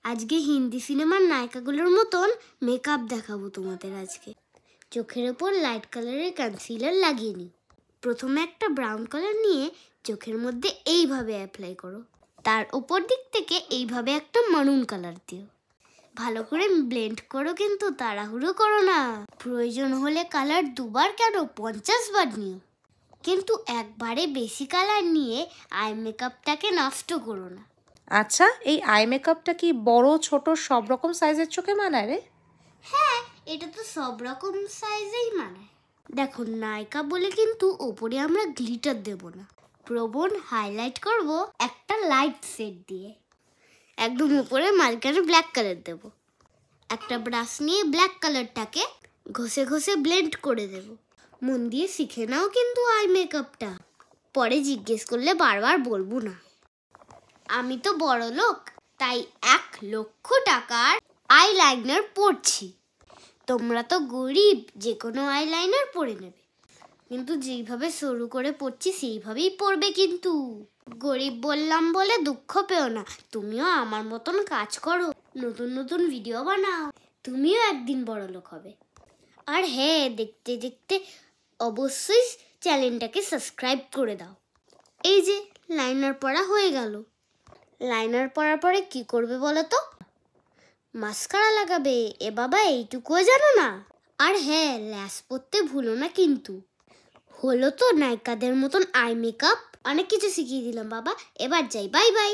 আজকে হিন্দি সিনেমার নায়িকাগুলোর মতন মেকআপ দেখাবো তোমাদের আজকে। চোখের ওপর লাইট কালারের কনসিলার লাগিয়ে নিও। প্রথমে একটা ব্রাউন কালার নিয়ে চোখের মধ্যে এইভাবে অ্যাপ্লাই করো। তার উপর দিক থেকে এইভাবে একটা মারুন কালার দিও। ভালো করে ব্লেন্ড করো, কিন্তু তাড়াহুড়ো করো না। প্রয়োজন হলে কালার দুবার কেন 50 বার নিও, কিন্তু একবারে বেশি কালার নিয়ে আই মেকআপটাকে নষ্ট করো না। আচ্ছা, এই আই মেকআপটা কি বড় ছোট সব রকম সাইজের চোখে মানায় রে? হ্যাঁ, এটা তো সব রকম সাইজেই মানায়। দেখো, নায়িকা বলে কিন্তু ওপরে আমরা গ্লিটার দেব না। প্রবণ হাইলাইট করব একটা লাইট সেট দিয়ে। একদম উপরে মাঝখানে ব্ল্যাক কালার দেব। একটা ব্রাশ নিয়ে ব্ল্যাক কালারটাকে ঘষে ঘষে ব্লেন্ড করে দেব। মন দিয়ে শিখে নাও কিন্তু আই মেকআপটা, পরে জিজ্ঞেস করলে বারবার বলবো না। আমি তো বড় লোক, তাই 1 লক্ষ টাকার আইলাইনার পরছি। তোমরা তো গরিব, যে কোনো আইলাইনার পরে নেবে, কিন্তু যেইভাবে শুরু করে পড়ছি সেইভাবেই পড়বে। কিন্তু গরিব বললাম বলে দুঃখ পেও না। তুমিও আমার মতন কাজ করো, নতুন নতুন ভিডিও বানাও, তুমিও একদিন বড় লোক হবে। আর হ্যাঁ, দেখতে দেখতে অবশ্যই চ্যানেলটাকে সাবস্ক্রাইব করে দাও। এই যে লাইনার পরা হয়ে গেল। লাইনার পরার পরে কি করবে বলো তো? মাস্কারা লাগাবে। এ বাবা, এইটুকুও জানো না? আর হ্যাঁ, ল্যাস পরতে ভুলো না কিন্তু। হলো তো নায়িকাদের মতন আই মেকআপ। অনেক কিছু শিখিয়ে দিলাম বাবা, এবার যাই, বাই বাই।